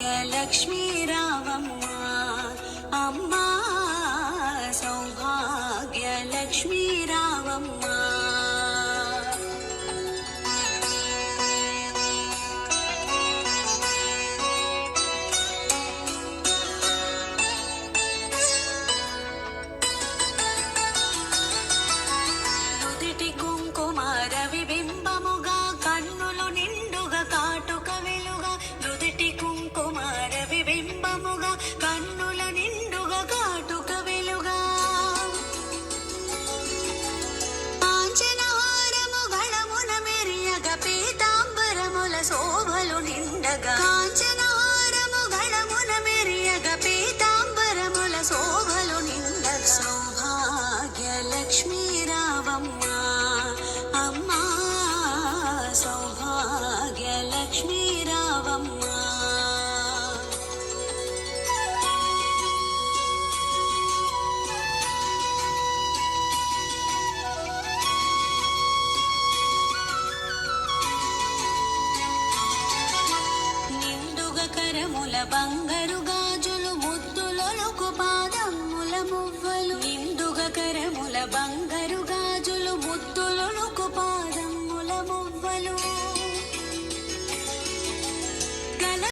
లక్ష్మీ రావమ్మ అమ్మా సౌభాగ్య లక్ష్మీ రావమ్మ. నుదిటి కుంకుమ రవి బింబముగా కన్నులు నిండుగా కాటుక వెలుగా. నుదిటి కుంకుమ రవి బింబముగా కన్నుల నిండుగా కాటుక వెలుగా. కాంచనహారము గళమున మెరియగ పీతాంబరముల శోభలు నిండగా. కాంచనహారము గళమున మెరియగ పీతాంబరముల శోభలు నిండగా. సౌభాగ్య లక్ష్మీ రావమ్మ అమ్మా సౌభాగ్య లక్ష్మీ రావమ్మ. నిండుగ కరముల బంగారు గాజులు ముద్దులొలుకు పాదముల మువ్వలు. నిండుగ కరముల బంగారు